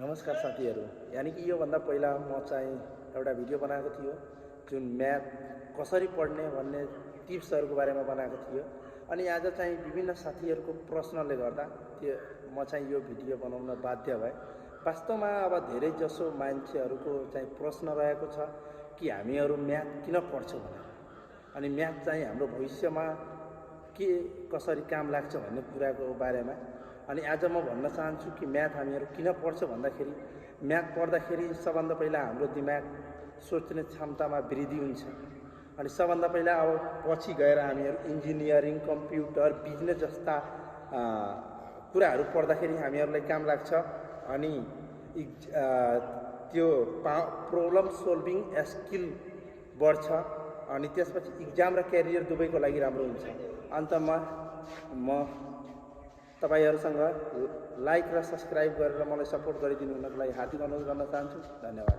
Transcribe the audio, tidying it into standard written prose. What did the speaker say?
नमस्कार साथीहरू। यानी कि योभन्दा पहिला म चाहिँ एउटा भिडियो बनाएको थियो जुन म्याथ कसरी पढ्ने भन्ने टिप्सहरूको बारेमा बनाएको थियो। अनि आज चाहिँ विभिन्न साथीहरूको प्रश्नले गर्दा त्यो म चाहिँ यो भिडियो बनाउन बाध्य भएँ। वास्तवमा अब धेरै जसो मान्छेहरूको चाहिँ प्रश्न रहेको छ कि हामीहरू म्याथ किन पढ्छौँ भनेर, अनि म्याथ चाहिँ हाम्रो भविष्यमा के कसरी काम लाग्छ भन्ने कुराको बारेमा। अनि आज म भन्न चाहन्छु कि म्याथ हामीहरू किन पढ्छौँ भन्दाखेरि म्याथ पढ्दाखेरि सबभन्दा पहिला हाम्रो दिमाग सोच्ने क्षमतामा वृद्धि हुन्छ। अनि सबभन्दा पहिला अब पछि गएर हामीहरू इन्जिनियरिङ, कम्प्युटर, बिजनेस जस्ता कुराहरू पढ्दाखेरि हामीहरूलाई काम लाग्छ। अनि त्यो प्रब्लम सोल्भिङ स्किल बढ्छ। अनि त्यसपछि इक्जाम र क्यारियर दुवैको लागि राम्रो हुन्छ। अन्तमा म तपाईहरुसँग लाइक र सब्स्क्राइब गरेर मलाई सपोर्ट गरिदिनु हुनको लागि हार्दिक अनुरोध गर्न चाहन्छु। धन्यवाद।